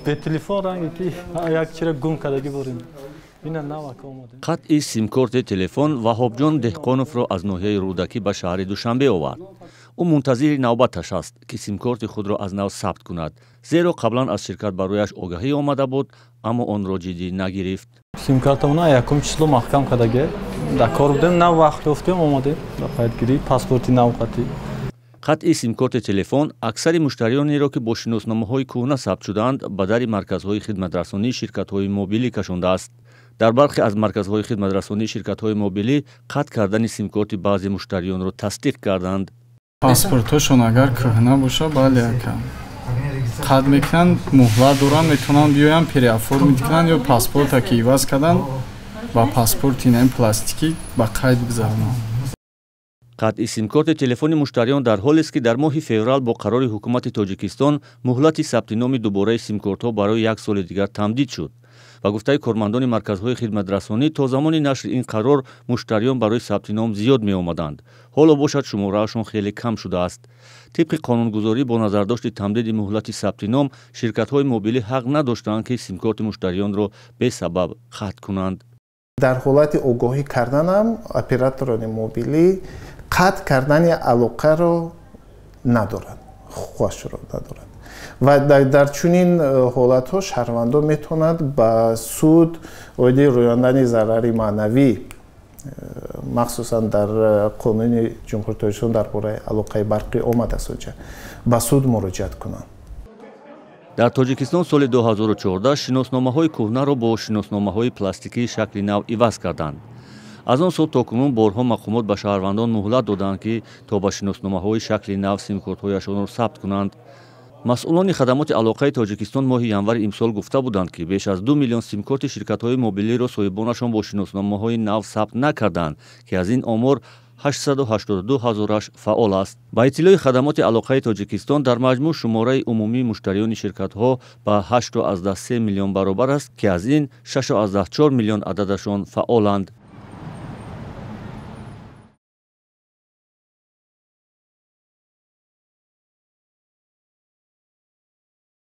به تلفن رنگی که یک چیره گم کردگی بریم اینا نوک آمده. قطع سیم-کارت تلفن وهابجان دهقانوفро аз ноҳияи рӯдакӣ ба шаҳри Душанбе овард. ӯ мунтазири навбаташ аст, ки сим-корти худро аз нав сабт кунад. зеро қаблан аз ширкат ба рӯяш огаҳӣ омада буд, аммо онро ҷиддӣ нагирифт. Сим-картамона якум число маҳкам кардаги дар кор будем, нав вақт ёфтем омадем ба пайдгирӣ паспорти навқатӣ. қатъи сим-корти телефон аксари муштариёнеро ки бо шиносномаҳои кӯҳна сабт шудаанд ба дари марказҳои хидматрасонии ширкатҳои мобилӣ кашондааст. дар бархе аз марказҳои хидматрасонии ширкатҳои мобилӣ қатъ кардани сим-корти баъзе муштариёнро тасдиқ карданд. паспортҳошон агар кӯҳна боша бале якам қатъ мекунанд, муҳлат доранд, метавонанд биёянд переоформит кунанд ё паспорта ки иваз карданд ба паспорти нами пластикӣ ба қайд бигузаронанд. қатъи сим-корти телефони муштариён дар ҳолест, ки дар моҳи феврал бо қарори ҳукумати Тоҷикистон муҳлати сабти номи дубораи сим-кортҳо барои як соли дигар тамдид шуд. ба гуфтаи кормандони марказҳои хидматрасонӣ, то замони нашри ин қарор муштариён барои сабти ном зиёд меомаданд. ҳоло бошад шумораашон хеле кам шудааст. тибқи қонунгузорӣ бо назардошти тамдиди муҳлати сабти ном, ширкатҳои мобилӣ ҳақ надоштанд, ки сим-корти муштариёнро бесабаб қатъ кунанд. дар ҳолати огоҳӣ карданам операторони мобилӣ қатъ кардани алоқаро надорад, хуҳашро надорад. ва дар чунин ҳолатҳо шаҳрвандон метавонанд ба суд оиди рӯяндани зарари маънавӣ, махсусан дар қонуни ҷумҳурии Тоҷикистон дар бораи алоқаи барқӣ омадааст, ба суд муроҷиат кунанд. дар Тоҷикистон соли 2014 шиносномаҳои кӯҳнаро бо шиносномаҳои пластикии шакли нав иваз карданд. аз он сол то кунун борҳо мақомот ба шаҳрвандон муҳлат доданд, ки то ба шиносномаҳои шакли нав сим-кортҳояшонро сабт кунанд. масъулони хадамоти алоқаи Тоҷикистон моҳи январи имсол гуфта буданд, ки беш аз 2 миллион сим-корти ширкатҳои мобилиро соҳибонашон бо шиносномаҳои нав сабт накарданд, ки аз ин омор 882 ҳазораш фаъол аст. ба иттилои хадамоти алоқаи Тоҷикистон, дар маҷмӯъ шумораи умумии муштариёни ширкатҳо ба 8.3 миллион баробар аст, ки аз ин 6.4 миллион ададашон фаъоланд.